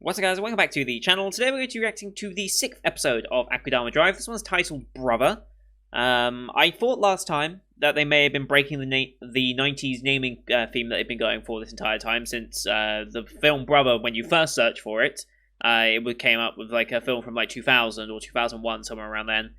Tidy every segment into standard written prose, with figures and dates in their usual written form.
What's up, guys? Welcome back to the channel. Today we're going to be reacting to the 6th episode of Akudama Drive. This one's titled Brother. I thought last time that they may have been breaking the 90s naming theme that they've been going for this entire time, since the film Brother, when you first search for it, it came up with like a film from like 2000 or 2001, somewhere around then,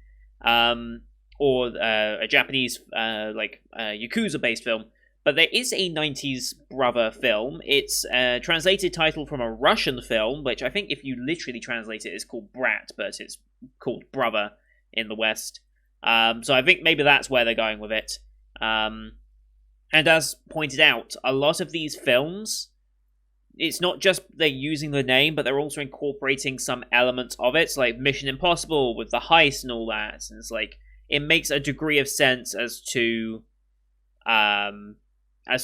or a Japanese Yakuza-based film. But there is a 90s Brother film. It's a translated title from a Russian film, which I think if you literally translate it, is called Brat, but it's called Brother in the West. So I think maybe that's where they're going with it. And as pointed out, a lot of these films, it's not just they're using the name, but they're also incorporating some elements of it, like Mission Impossible with the heist and all that. And it's like, it makes a degree of sense as to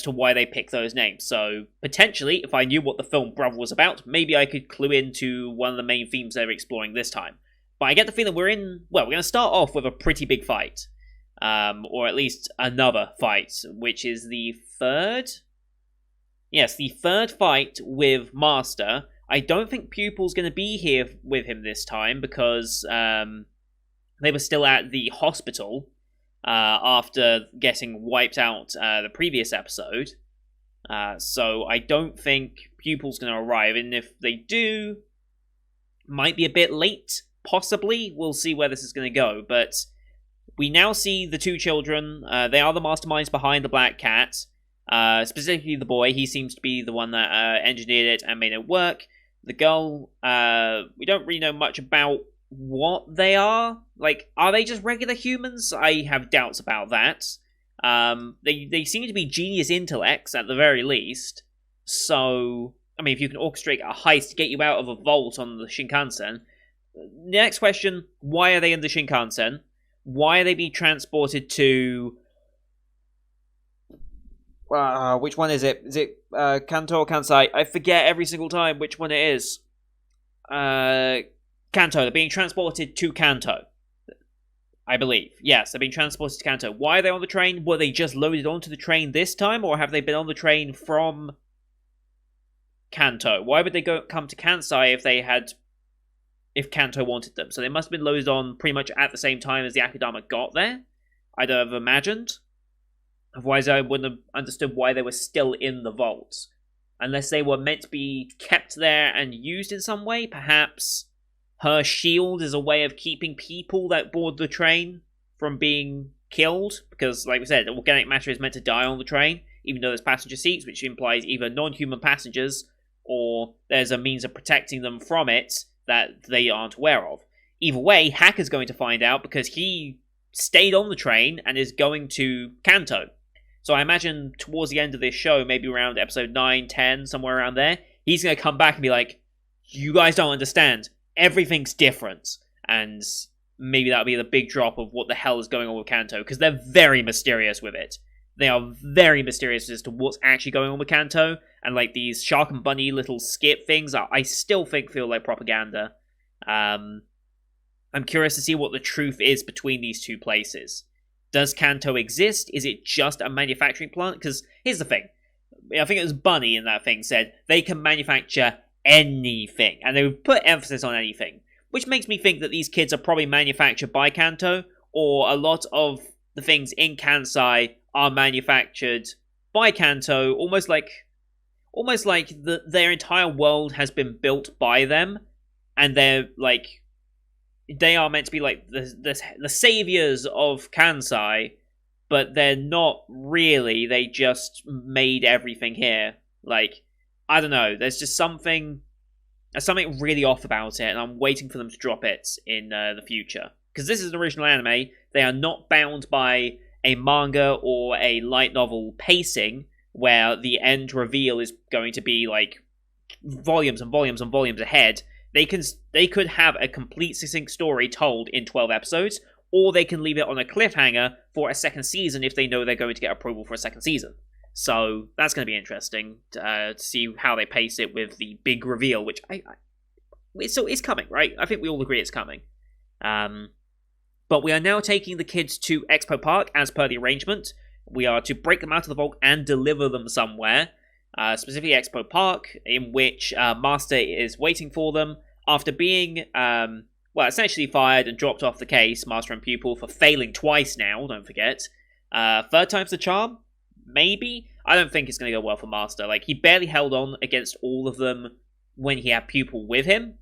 why they pick those names. So, potentially, if I knew what the film Brother was about, maybe I could clue into one of the main themes they're exploring this time. But I get the feeling we're going to start off with a pretty big fight. Or at least another fight, which is the third? Yes, the third fight with Master. I don't think Pupil's going to be here with him this time, because they were still at the hospital. After getting wiped out the previous episode. So I don't think Pupil's going to arrive, and if they do, might be a bit late, possibly. We'll see where this is going to go, but we now see the two children. They are the masterminds behind the Black Cat, specifically the boy. He seems to be the one that engineered it and made it work. The girl, we don't really know much about what they are. Like, are they just regular humans? I have doubts about that. They seem to be genius intellects at the very least. So, I mean, if you can orchestrate a heist to get you out of a vault on the Shinkansen. Next question, why are they in the Shinkansen? Why are they being transported to... which one is it? Is it Kanto or Kansai? I forget every single time which one it is. Kanto. They're being transported to Kanto, I believe. Yes, they're being transported to Kanto. Why are they on the train? Were they just loaded onto the train this time, or have they been on the train from Kanto? Why would they come to Kansai if Kanto wanted them? So they must have been loaded on pretty much at the same time as the Akudama got there, I'd have imagined. Otherwise, I wouldn't have understood why they were still in the vault. Unless they were meant to be kept there and used in some way, perhaps... Her shield is a way of keeping people that board the train from being killed. Because, like we said, organic matter is meant to die on the train, even though there's passenger seats, which implies either non-human passengers or there's a means of protecting them from it that they aren't aware of. Either way, Hacker's going to find out because he stayed on the train and is going to Kanto. So I imagine towards the end of this show, maybe around episode 9, 10, somewhere around there, he's going to come back and be like, you guys don't understand. Everything's different, and maybe that'll be the big drop of what the hell is going on with Kanto, because they're very mysterious with it. They are very mysterious as to what's actually going on with Kanto, and like these shark and bunny little skip things, I still think feel like propaganda. I'm curious to see what the truth is between these two places. Does Kanto exist? Is it just a manufacturing plant? Because here's the thing. I think it was Bunny in that thing said, they can manufacture anything, and they would put emphasis on anything, which makes me think that these kids are probably manufactured by Kanto, or a lot of the things in Kansai are manufactured by Kanto, almost like their entire world has been built by them, and they are meant to be like the saviors of Kansai, but they're not really. They just made everything here. Like, I don't know, there's something really off about it, and I'm waiting for them to drop it in the future. Because this is an original anime, they are not bound by a manga or a light novel pacing, where the end reveal is going to be like volumes and volumes and volumes ahead. They could have a complete succinct story told in 12 episodes, or they can leave it on a cliffhanger for a second season if they know they're going to get approval for a second season. So that's going to be interesting to see how they pace it with the big reveal, which it's coming, right? I think we all agree it's coming. But we are now taking the kids to Expo Park as per the arrangement. We are to break them out of the vault and deliver them somewhere. specifically Expo Park, in which Master is waiting for them after being, essentially fired and dropped off the case, Master and Pupil, for failing twice now, don't forget. Third time's the charm? Maybe? I don't think it's going to go well for Master. Like, he barely held on against all of them when he had Pupil with him,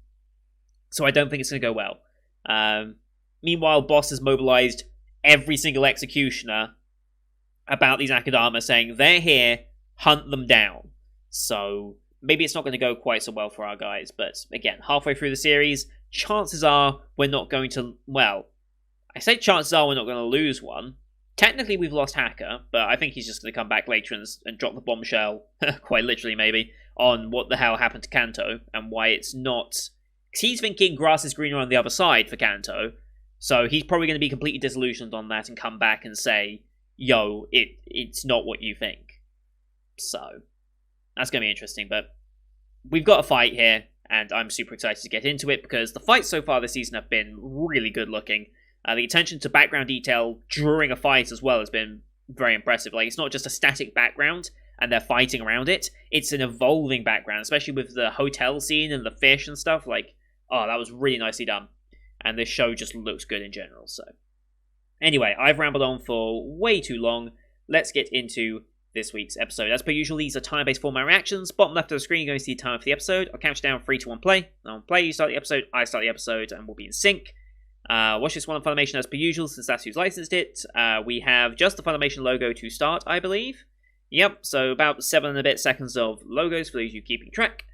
so I don't think it's going to go well. Meanwhile, Boss has mobilized every single executioner about these Akudama, saying they're here, hunt them down. So maybe it's not going to go quite so well for our guys, but again, halfway through the series, chances are we're not going to, well, I say chances are we're not going to lose one. Technically we've lost Hacker, but I think he's just going to come back later and drop the bombshell, quite literally maybe, on what the hell happened to Kanto, and why it's not... Because he's thinking grass is greener on the other side for Kanto, so he's probably going to be completely disillusioned on that and come back and say, yo, it's not what you think. So, that's going to be interesting, but we've got a fight here, and I'm super excited to get into it, because the fights so far this season have been really good looking. The attention to background detail during a fight as well has been very impressive. Like, it's not just a static background, and they're fighting around it. It's an evolving background, especially with the hotel scene and the fish and stuff. Like, oh, that was really nicely done. And this show just looks good in general, so... Anyway, I've rambled on for way too long. Let's get into this week's episode. As per usual, these are time-based format reactions. Bottom left of the screen, you're going to see the time for the episode. I'll count you down 3, 2, 1, play. On play, you start the episode, I start the episode, and we'll be in sync. Watch this one on Funimation as per usual, since that's who's licensed it. We have just the Funimation logo to start, I believe. Yep, so about 7 and a bit seconds of logos for those of you keeping track.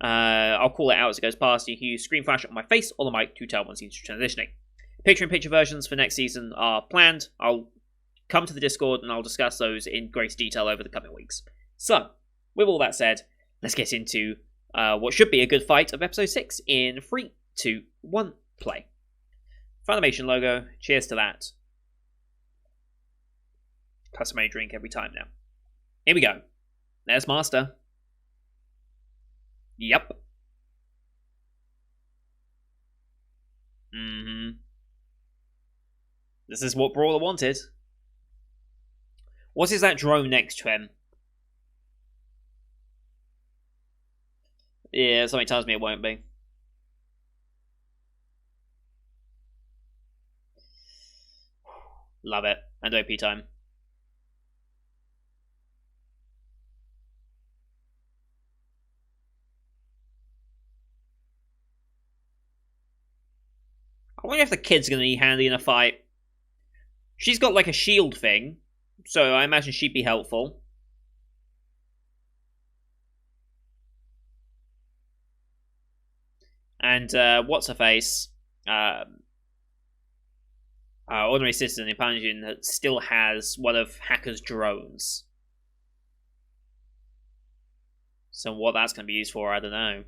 I'll call it out as it goes past. You can use screen flash on my face or the mic to tell when scenes are transitioning. Picture-in-picture versions for next season are planned. I'll come to the Discord and I'll discuss those in greater detail over the coming weeks. So, with all that said, let's get into what should be a good fight of episode 6 in 3, 2, 1, play. Funimation logo, cheers to that. Customary drink every time now. Here we go. There's Master. Yep. This is what Brawler wanted. What is that drone next to him? Yeah, something tells me it won't be. Love it. And OP time. I wonder if the kid's going to be handy in a fight. She's got like a shield thing, so I imagine she'd be helpful. And what's her face? Ordinary citizen in Panjin that still has one of Hacker's drones. So what that's going to be used for, I don't know.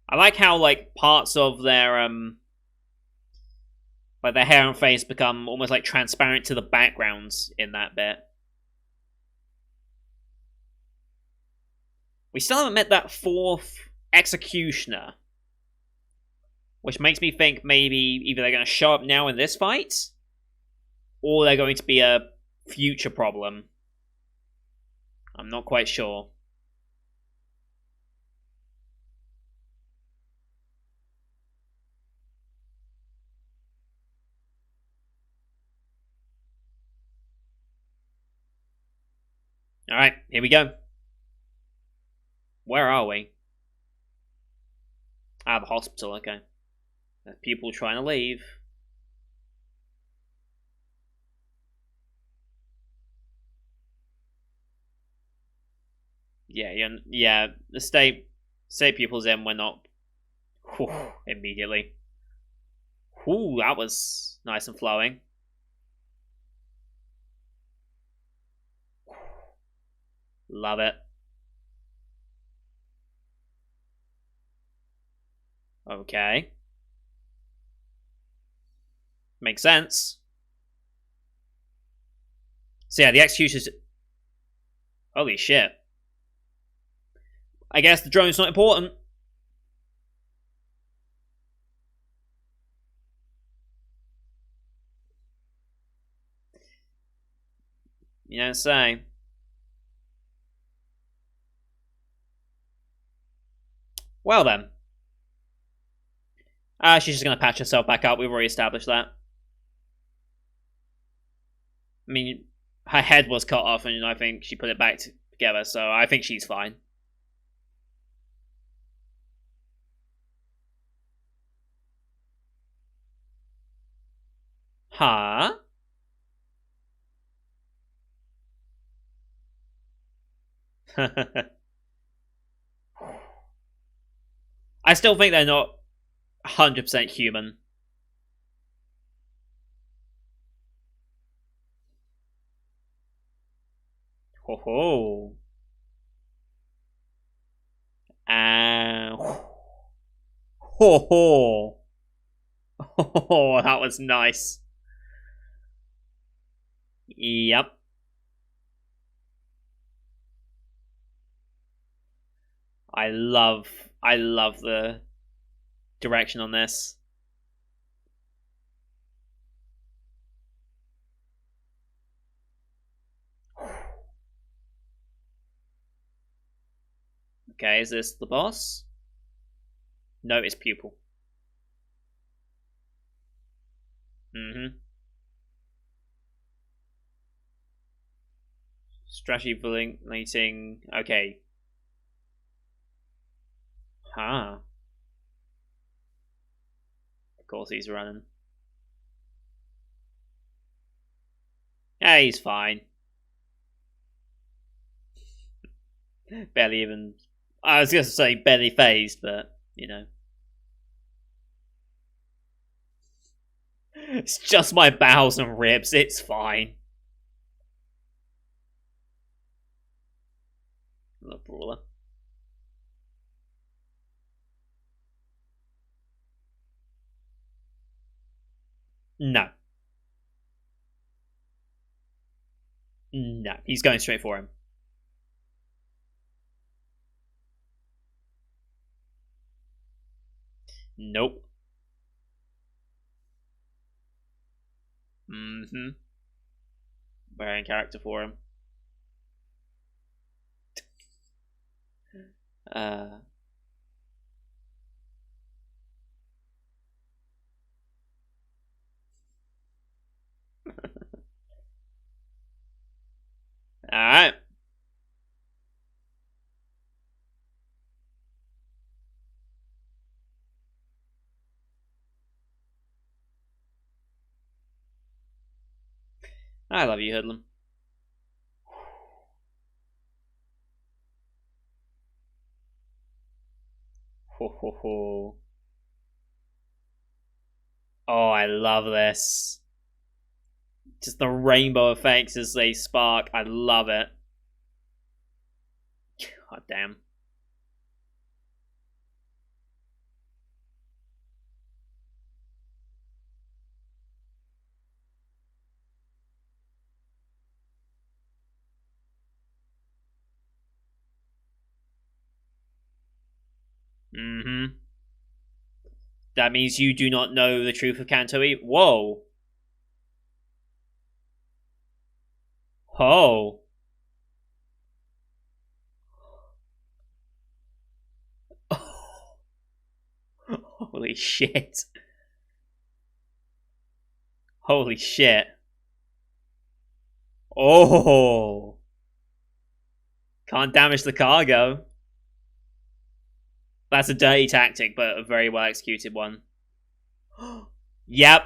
I like how, like, parts of their, like, their hair and face become almost, like, transparent to the backgrounds in that bit. We still haven't met that 4th executioner. Which makes me think maybe either they're going to show up now in this fight, or they're going to be a future problem. I'm not quite sure. Alright, here we go. Where are we? Ah, the hospital, okay. There's people trying to leave. Yeah, the state pupils in were not... Whew, immediately. Whew, that was nice and flowing. Love it. Okay. Makes sense. So yeah, the executioners... Holy shit. I guess the drone's not important. You don't say. Well then. She's just gonna patch herself back up. We've already established that. I mean, her head was cut off, and I think she put it back together, so I think she's fine. Huh? I still think they're not 100% human. Ho ho. Ho ho. Oh, that was nice. Yep. I love the direction on this. Okay, is this the boss? No, it's pupil. Mm-hmm. Strategy bullying. Okay. Huh. Of course he's running. Yeah, he's fine. Barely even. I was going to say barely phased, but, you know. It's just my bowels and ribs. It's fine. The brawler. No. No. He's going straight for him. Nope. Mm-hmm. Very in character for him. Uh. Alright. I love you, Hoodlum. Ho ho ho. Oh, I love this. Just the rainbow effects as they spark. I love it. God damn. Mm-hmm. That means you do not know the truth of Kantoi. Whoa. Oh. Holy shit. Holy shit. Oh. Can't damage the cargo. That's a dirty tactic, but a very well executed one. Yep.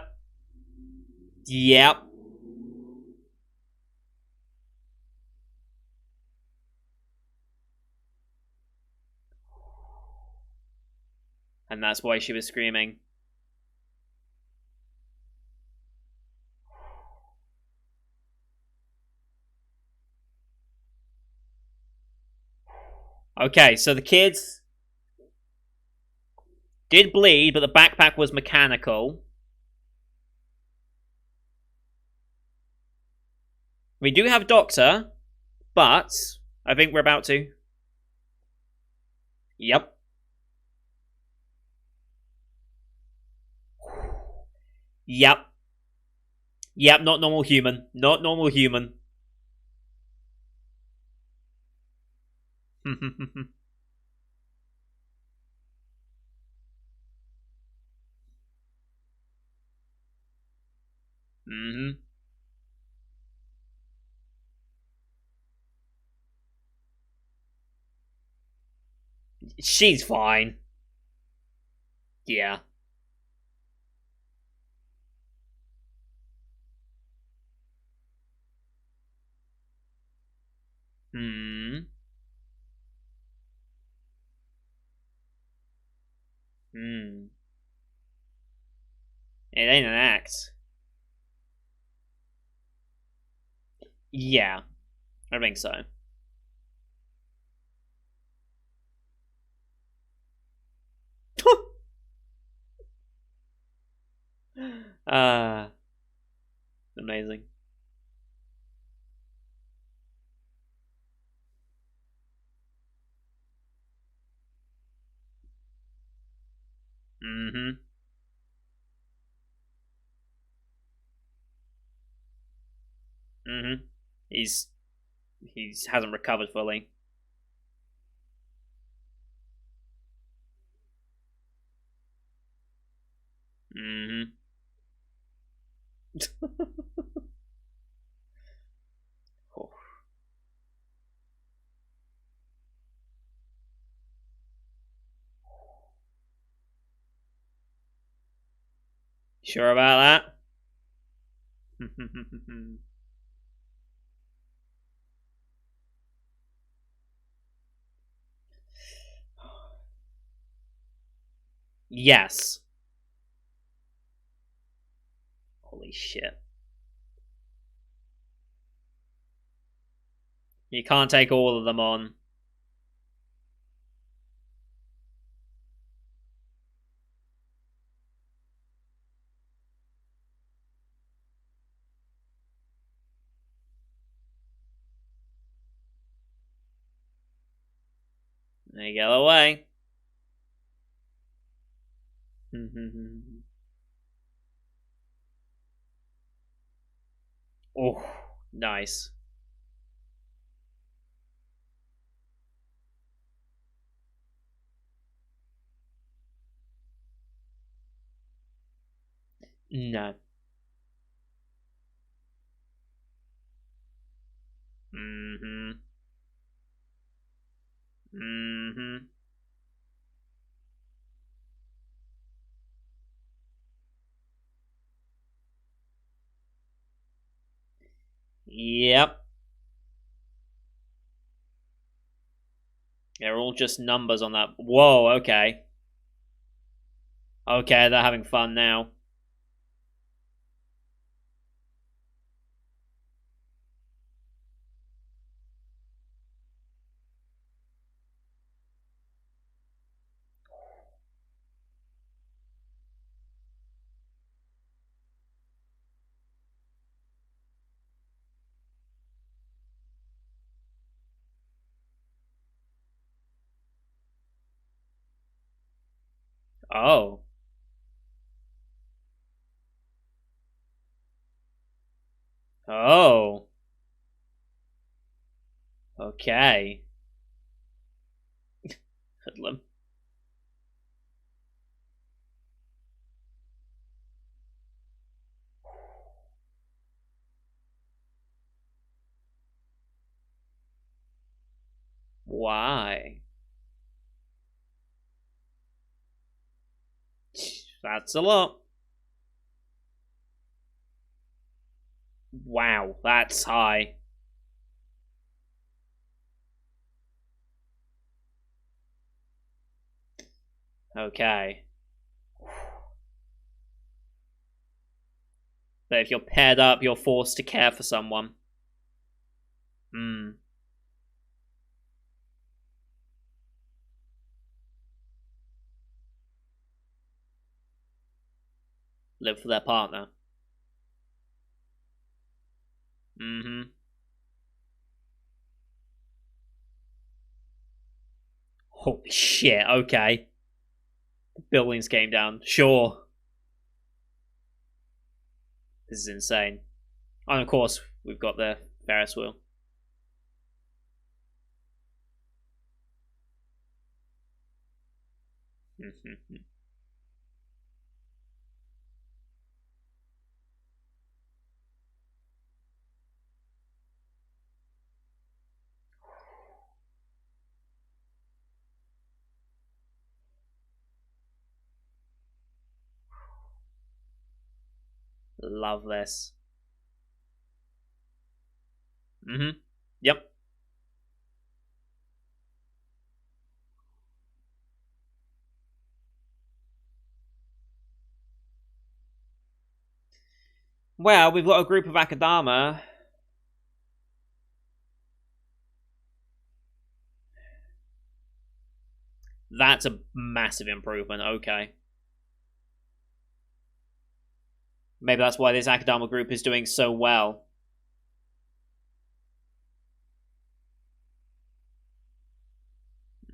Yep. And that's why she was screaming. Okay, so the kids did bleed, but the backpack was mechanical. We do have Doctor, but I think we're about to. Yep. Yep. Yep, not normal human. Not normal human. Hmm. She's fine. Yeah. Hmm. Hmm. It ain't an act. Yeah, I think so. uh Amazing. Mm-hmm. Mm-hmm. He's he's hasn't recovered fully. Mm-hmm. Oh, sure about that? Yes. Holy shit. You can't take all of them on. They get away. Oh, nice. No. Mm-hmm. Mm-hmm. Yep. They're all just numbers on that. Whoa, okay. Okay, they're having fun now. Oh. Oh. Okay. Hoodlum. Why? That's a lot. Wow, that's high. Okay. But if you're paired up, you're forced to care for someone. Hmm. Live for their partner. Mm-hmm. Holy shit, okay. Buildings came down. Sure. This is insane. And of course, we've got the Ferris wheel. Love this. Yep. Well, we've got a group of Akudama. That's a massive improvement. Okay. Maybe that's why this Akudama group is doing so well.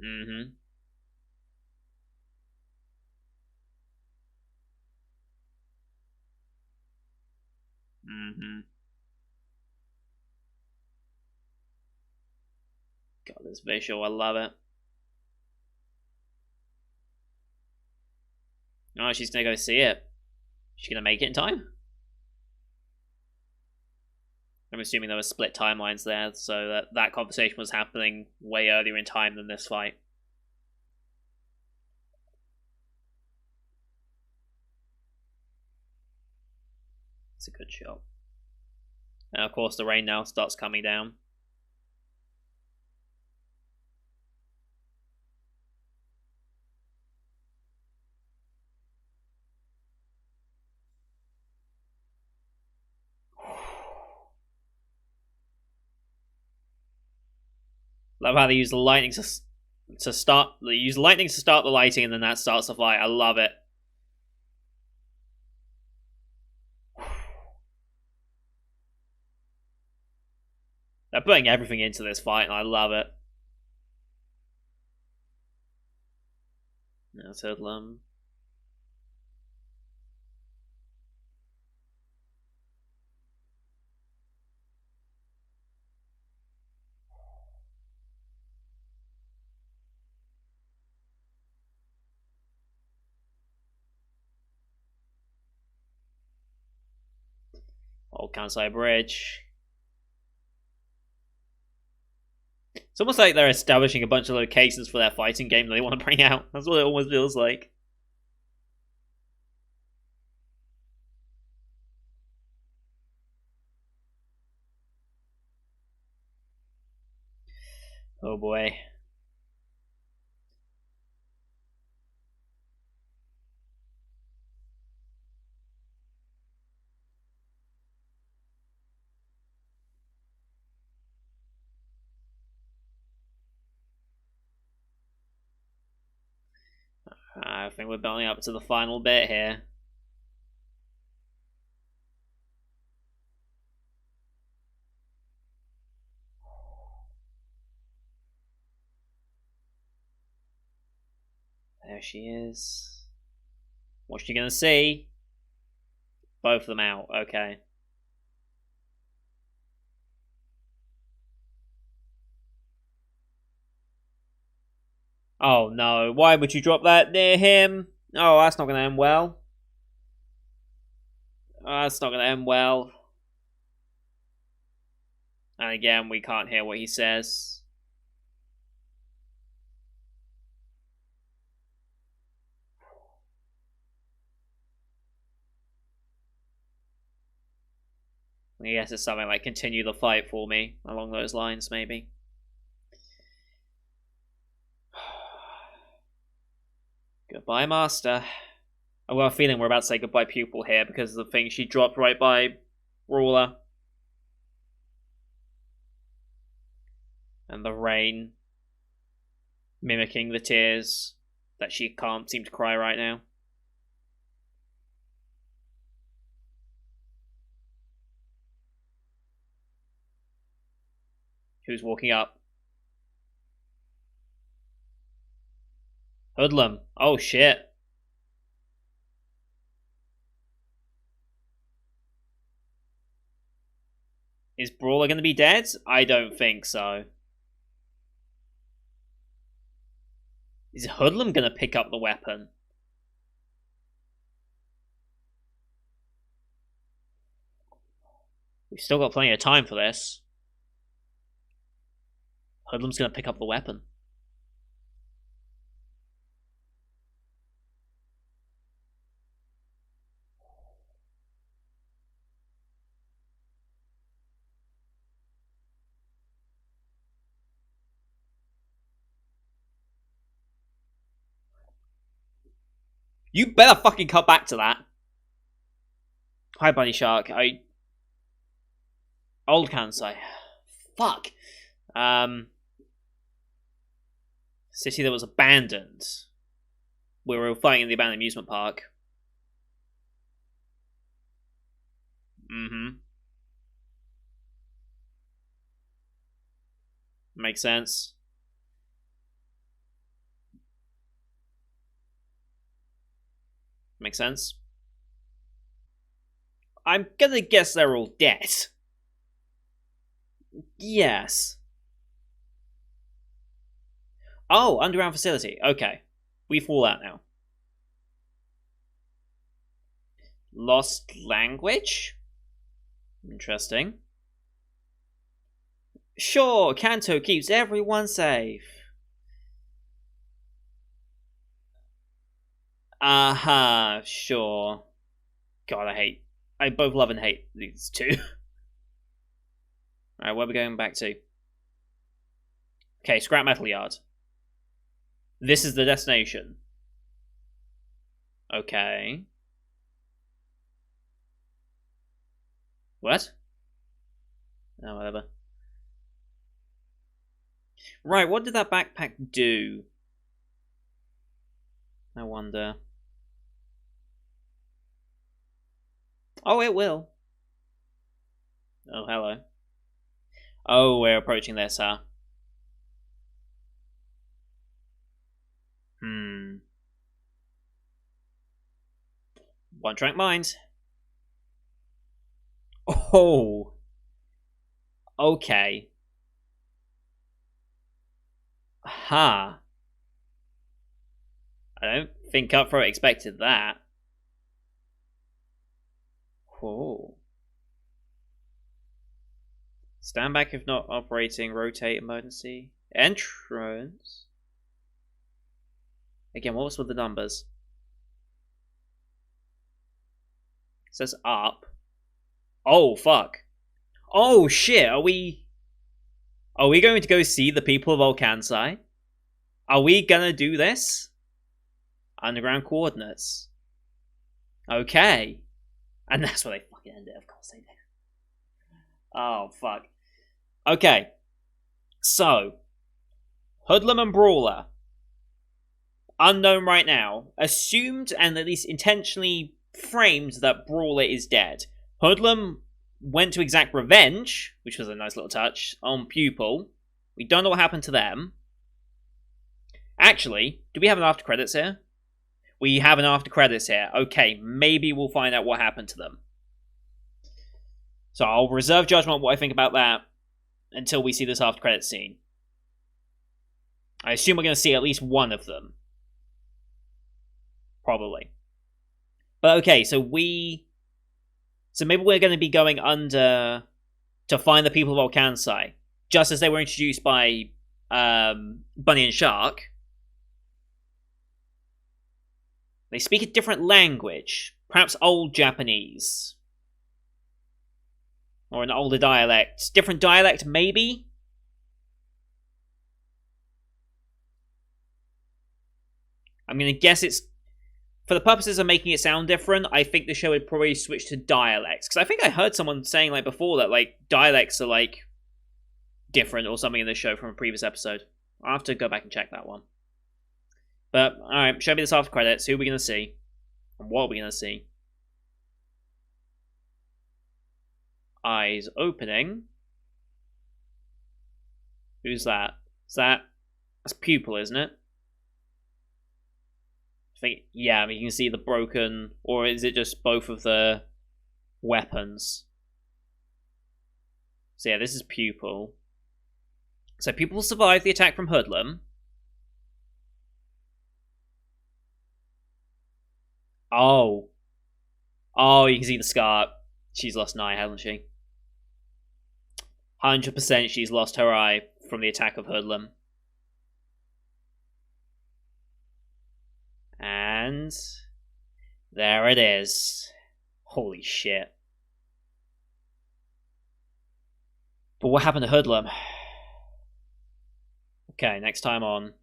Mm-hmm. Mm-hmm. God, this visual, I love it. Oh, she's gonna go see it. She's gonna make it in time? I'm assuming there were split timelines there, so that conversation was happening way earlier in time than this fight. It's a good shot. And of course, the rain now starts coming down. Love how they use the lightning to start. They use lightning to start the lighting, and then that starts the fight. I love it. They're putting everything into this fight, and I love it. That's Hoodlum. Old Kansai Bridge. It's almost like they're establishing a bunch of locations for their fighting game that they want to bring out. That's what it almost feels like. Oh boy. I think we're building up to the final bit here. There she is. What's she gonna see? Both of them out. Okay. Oh no, why would you drop that near him? Oh, that's not gonna end well. That's not gonna end well. And again, we can't hear what he says. I guess it's something like continue the fight for me, along those lines, maybe. Goodbye, Master. I've got a feeling we're about to say goodbye, Pupil, here because of the thing she dropped right by Ruler. And the rain mimicking the tears that she can't seem to cry right now. Who's walking up? Hoodlum. Oh shit. Is Brawler going to be dead? I don't think so. Is Hoodlum gonna pick up the weapon? We've still got plenty of time for this. Hoodlum's gonna pick up the weapon. You better fucking cut back to that. Hi, Bunny Shark. Old Kansai. Fuck. City that was abandoned. We were fighting in the abandoned amusement park. Mm-hmm. Makes sense. Makes sense. I'm gonna guess they're all dead. Yes. Oh, underground facility. Okay. We fall out now. Lost language? Interesting. Sure, Kanto keeps everyone safe. Aha, sure. God, I both love and hate these two. Alright, where are we going back to? Okay, scrap metal yard. This is the destination. Okay. What? Oh, whatever. Right, what did that backpack do? I wonder. Oh, it will. Oh, hello. Oh, we're approaching this, huh? One track mind. Oh. Okay. Ha. I don't think Cutthroat expected that. Oh. Stand back if not operating. Rotate emergency. Entrance. Again, what was with the numbers? It says up. Oh, fuck. Oh, shit. Are we going to go see the people of Volcansai? Are we gonna do this? Underground coordinates. Okay. And that's where they fucking end it, of course they do. Oh, fuck. Okay. So, Hoodlum and Brawler. Unknown right now. Assumed and at least intentionally framed that Brawler is dead. Hoodlum went to exact revenge, which was a nice little touch, on Pupil. We don't know what happened to them. Actually, do we have an after credits here? We have an after credits here. Okay, maybe we'll find out what happened to them. So I'll reserve judgment on what I think about that until we see this after credits scene. I assume we're going to see at least one of them. Probably. But okay, so maybe we're going to be going under to find the people of Volcansai, just as they were introduced by Bunny and Shark. They speak a different language, perhaps old Japanese. Or an older dialect. Different dialect, maybe? I'm going to guess it's... For the purposes of making it sound different, I think the show would probably switch to dialects. Because I think I heard someone saying like before that like dialects are like different or something in the show from a previous episode. I'll have to go back and check that one. But, alright, show me this after credits. Who are we going to see? And what are we going to see? Eyes opening. Who's that? That's Pupil, isn't it? I think, yeah, I mean, you can see the broken, or is it just both of the weapons? So yeah, this is Pupil. So Pupil survived the attack from Hoodlum. Oh. Oh, you can see the scar. She's lost an eye, hasn't she? 100% she's lost her eye from the attack of Hoodlum. And there it is. Holy shit. But what happened to Hoodlum? Okay, next time on.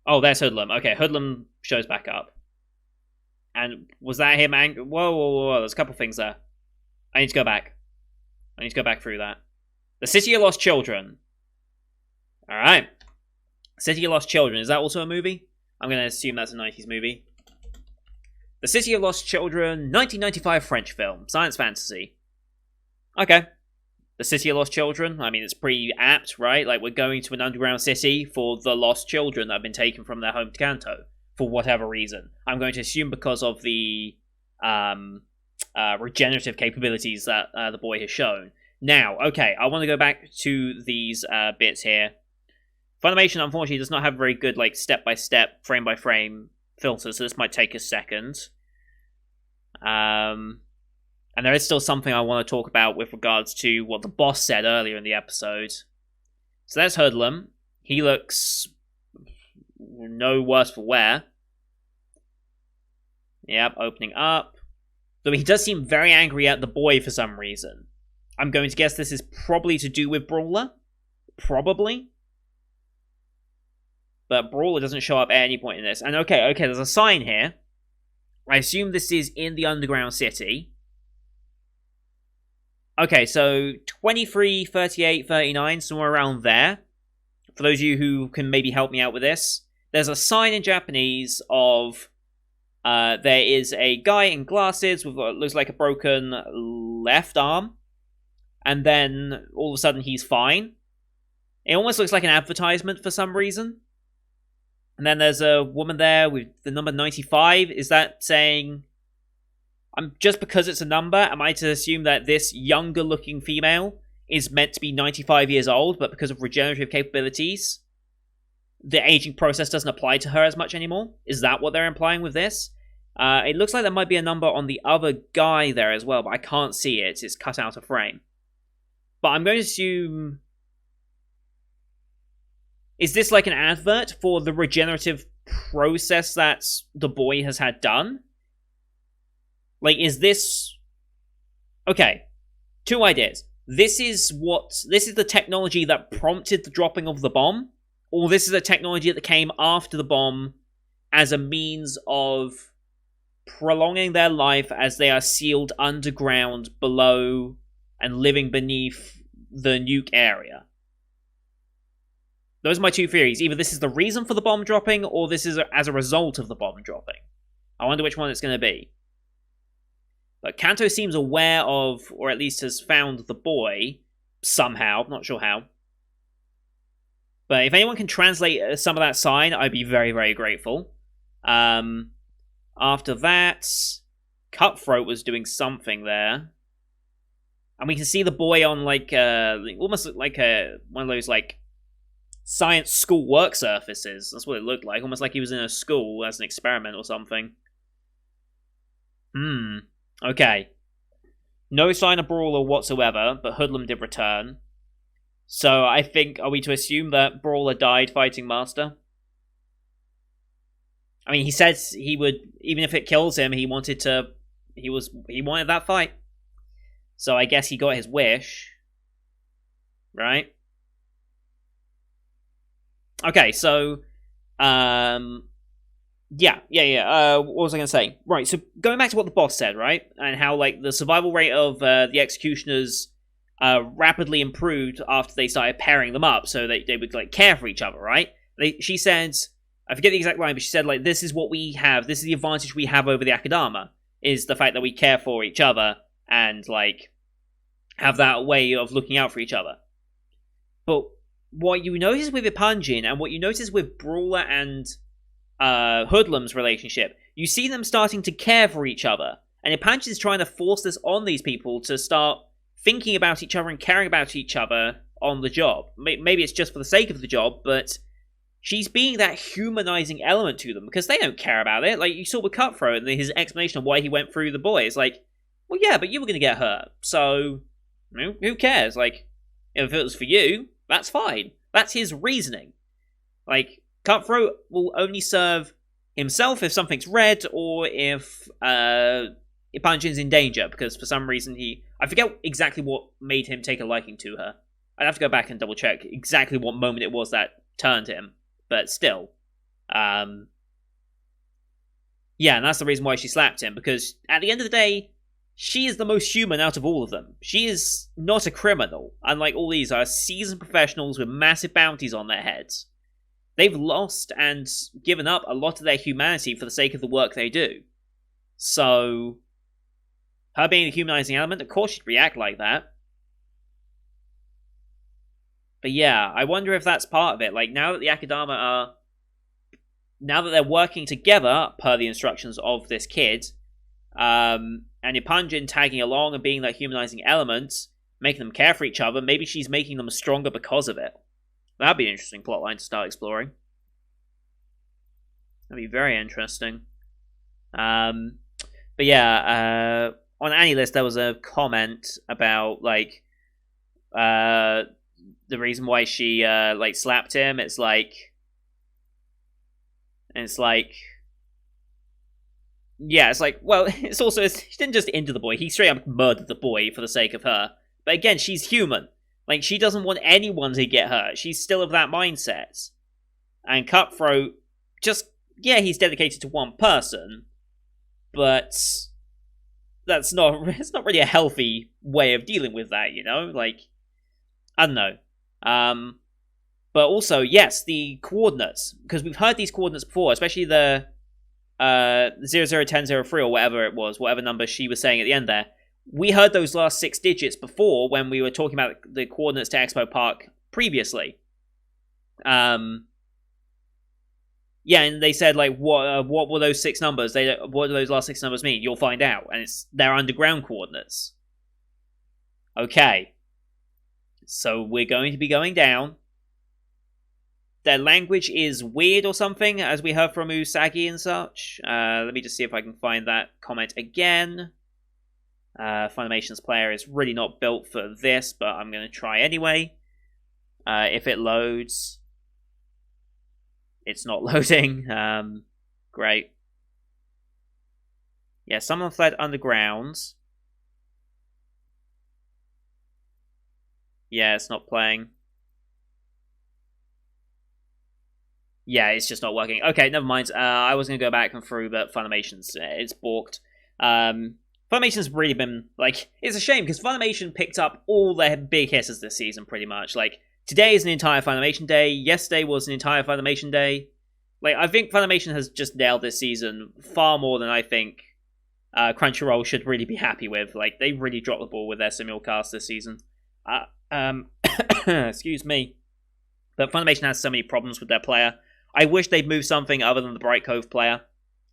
Oh, there's Hoodlum. Okay, Hoodlum shows back up. And was that him? Whoa. There's a couple things there. I need to go back. I need to go back through that. The City of Lost Children. Alright. City of Lost Children. Is that also a movie? I'm going to assume that's a 90s movie. The City of Lost Children, 1995 French film. Science fantasy. Okay. The City of Lost Children. I mean, it's pretty apt, right? Like, we're going to an underground city for the lost children that have been taken from their home to Kanto. For whatever reason. I'm going to assume because of the regenerative capabilities that the boy has shown. Now, okay, I want to go back to these bits here. Funimation, unfortunately, does not have very good, like, step-by-step, frame-by-frame filters, so this might take a second. And there is still something I want to talk about with regards to what the boss said earlier in the episode. So there's Hoodlum. He looks no worse for wear. Yep, opening up. Though he does seem very angry at the boy for some reason. I'm going to guess this is probably to do with Brawler. Probably. But Brawler doesn't show up at any point in this. And okay, there's a sign here. I assume this is in the underground city. Okay, so 23, 38, 39, somewhere around there. For those of you who can maybe help me out with this. There's a sign in Japanese of... there is a guy in glasses with what looks like a broken left arm. And then, all of a sudden, he's fine. It almost looks like an advertisement for some reason. And then there's a woman there with the number 95. Is that saying... just because it's a number, am I to assume that this younger-looking female is meant to be 95 years old, but because of regenerative capabilities, the aging process doesn't apply to her as much anymore? Is that what they're implying with this? It looks like there might be a number on the other guy there as well, but I can't see it. It's cut out of frame. But I'm going to assume... Is this like an advert for the regenerative process that the boy has had done? Like, is this... Okay, two ideas. This is the technology that prompted the dropping of the bomb, or this is a technology that came after the bomb as a means of prolonging their life as they are sealed underground below and living beneath the nuke area. Those are my two theories. Either this is the reason for the bomb dropping, or this is as a result of the bomb dropping. I wonder which one it's going to be. But Kanto seems aware of, or at least has found the boy, somehow, not sure how. But if anyone can translate some of that sign, I'd be very, very grateful. After that, Cutthroat was doing something there. And we can see the boy on, like, almost like one of those, like, science school work surfaces. That's what it looked like. Almost like he was in a school as an experiment or something. Okay. No sign of Brawler whatsoever, but Hoodlum did return. So I think, are we to assume that Brawler died fighting Master? I mean, he said he would, even if it kills him, he wanted that fight. So I guess he got his wish. Right? Okay, so, yeah. What was I going to say? Right, so going back to what the boss said, right? And how, like, the survival rate of the executioners rapidly improved after they started pairing them up, so they would, like, care for each other, right? She said, I forget the exact line, but she said, like, this is what we have, this is the advantage we have over the Akudama, is the fact that we care for each other and, like, have that way of looking out for each other. But what you notice with Ipanjin, and what you notice with Brawler and Hoodlum's relationship, you see them starting to care for each other. And Ipanjin's trying to force this on these people to start thinking about each other and caring about each other on the job. Maybe it's just for the sake of the job, but she's being that humanizing element to them because they don't care about it. Like, you saw with Cutthroat and his explanation of why he went through the boy. It's like, well, yeah, but you were going to get hurt, so who cares? Like, if it was for you, that's fine. That's his reasoning. Like, Cutthroat will only serve himself if something's red or if Ippanjin's in danger, because for some reason I forget exactly what made him take a liking to her. I'd have to go back and double check exactly what moment it was that turned him, but still. Yeah, and that's the reason why she slapped him, because at the end of the day, she is the most human out of all of them. She is not a criminal, unlike all these are seasoned professionals with massive bounties on their heads. They've lost and given up a lot of their humanity for the sake of the work they do. So, her being the humanizing element, of course she'd react like that. But yeah, I wonder if that's part of it. Like, now that the Akudama now that they're working together, per the instructions of this kid, and Ippanjin tagging along and being that humanizing element, making them care for each other, maybe she's making them stronger because of it. That'd be an interesting plotline to start exploring. That'd be very interesting. But yeah, on AniList there was a comment about, like, the reason why she, like, slapped him. It's like, yeah, it's like, well, it's also, he didn't just injure the boy, he straight up murdered the boy for the sake of her. But again, she's human. Like, she doesn't want anyone to get hurt. She's still of that mindset. And Cutthroat, just, yeah, he's dedicated to one person, but it's not really a healthy way of dealing with that, you know? Like, I don't know. But also, yes, the coordinates, because we've heard these coordinates before, especially the 001003 or whatever it was, whatever number she was saying at the end there. We heard those last 6 digits before when we were talking about the coordinates to Expo Park previously. Yeah, and they said, like, what were those 6 numbers? What do those last 6 numbers mean? You'll find out. And they're underground coordinates. Okay. So we're going to be going down. Their language is weird or something, as we heard from Usagi and such. Let me just see if I can find that comment again. Funimation's player is really not built for this, but I'm going to try anyway. If it loads. It's not loading. Great. Yeah, someone fled underground. Yeah, it's not playing. Yeah, it's just not working. Okay, never mind. I was going to go back and through, but Funimation's, it's balked. Funimation's really been, like, it's a shame, because Funimation picked up all their big hitters this season, pretty much. Like, today is an entire Funimation day, yesterday was an entire Funimation day. Like, I think Funimation has just nailed this season far more than I think Crunchyroll should really be happy with. Like, they really dropped the ball with their simulcast this season. Excuse me. But Funimation has so many problems with their player. I wish they'd move something other than the Bright Cove player.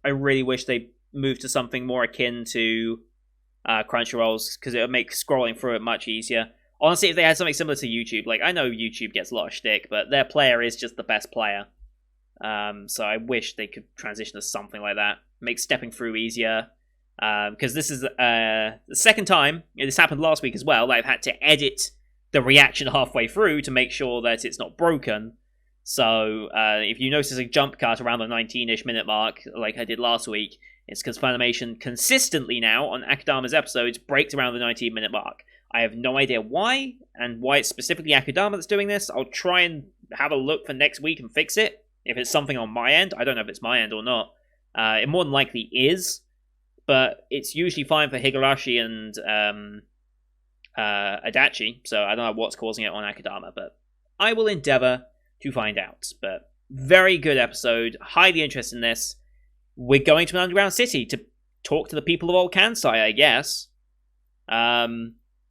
I really wish they'd move to something more akin to Crunchyroll's, because it would make scrolling through it much easier. Honestly, if they had something similar to YouTube, like, I know YouTube gets a lot of shtick, but their player is just the best player. So I wish they could transition to something like that. Make stepping through easier. Because this is the second time, this happened last week as well, that I've had to edit the reaction halfway through to make sure that it's not broken. So if you notice a jump cut around the 19-ish minute mark, like I did last week, it's because Funimation consistently now, on Akudama's episodes, breaks around the 19-minute mark. I have no idea why, and why it's specifically Akudama that's doing this. I'll try and have a look for next week and fix it. If it's something on my end, I don't know if it's my end or not. It more than likely is, but it's usually fine for Higurashi and Adachi, so I don't know what's causing it on Akudama, but I will endeavor to find out. But very good episode, highly interested in this. We're going to an underground city to talk to the people of Old Kansai, I guess.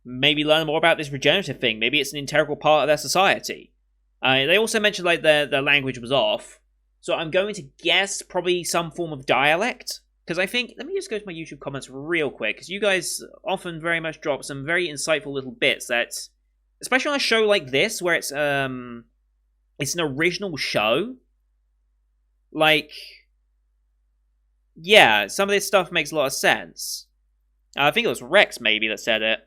Maybe learn more about this regenerative thing. Maybe it's an integral part of their society. They also mentioned like their language was off, so I'm going to guess probably some form of dialect. Because I think, let me just go to my YouTube comments real quick, because you guys often very much drop some very insightful little bits that, especially on a show like this, where it's an original show, Like, yeah, some of this stuff makes a lot of sense. I think it was Rex maybe that said it.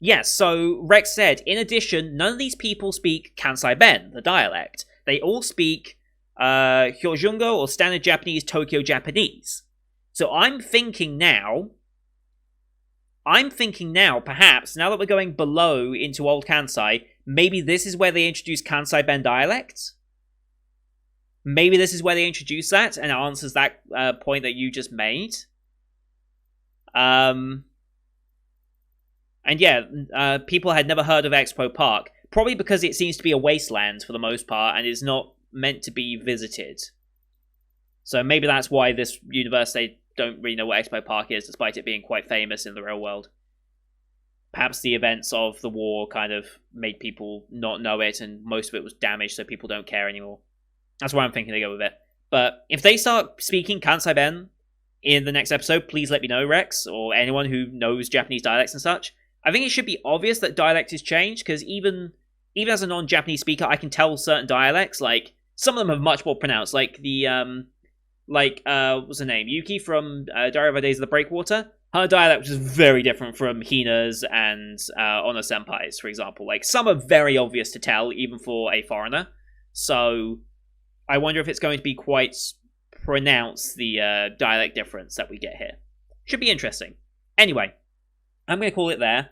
Yes, so Rex said, in addition, none of these people speak Kansai Ben, the dialect. They all speak Hyojungo or Standard Japanese, Tokyo Japanese. So I'm thinking now, perhaps, now that we're going below into Old Kansai, maybe this is where they introduce Kansai Ben dialect? Maybe this is where they introduce that, and it answers that point that you just made. And yeah, people had never heard of Expo Park, probably because it seems to be a wasteland for the most part, and is not meant to be visited. So maybe that's why this universe, they don't really know what Expo Park is, despite it being quite famous in the real world. Perhaps the events of the war kind of made people not know it, and most of it was damaged, so people don't care anymore. That's why I'm thinking they go with it. But if they start speaking Kansai Ben in the next episode, please let me know, Rex, or anyone who knows Japanese dialects and such. I think it should be obvious that dialect is changed, because even as a non-Japanese speaker, I can tell certain dialects, like, some of them are much more pronounced, like the, what's her name? Yuki from Diary of a Days of the Breakwater. Her dialect was very different from Hina's and Honor Senpai's, for example. Like, some are very obvious to tell, even for a foreigner. So, I wonder if it's going to be quite pronounced, the dialect difference that we get here. Should be interesting. Anyway, I'm going to call it there.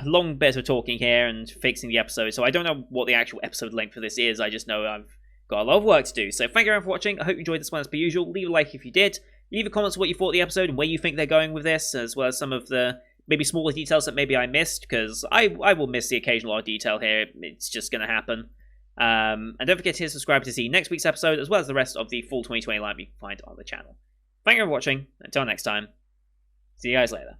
Long bit of talking here and fixing the episode, so I don't know what the actual episode length for this is. I just know I've got a lot of work to do. So thank you everyone for watching. I hope you enjoyed this one as per usual. Leave a like if you did. Leave a comment on what you thought of the episode and where you think they're going with this, as well as some of the maybe smaller details that maybe I missed, because I will miss the occasional odd detail here. It's just going to happen. And don't forget to hit subscribe to see next week's episode, as well as the rest of the full 2020 lineup you can find on the channel. Thank you for watching. Until next time, see you guys later.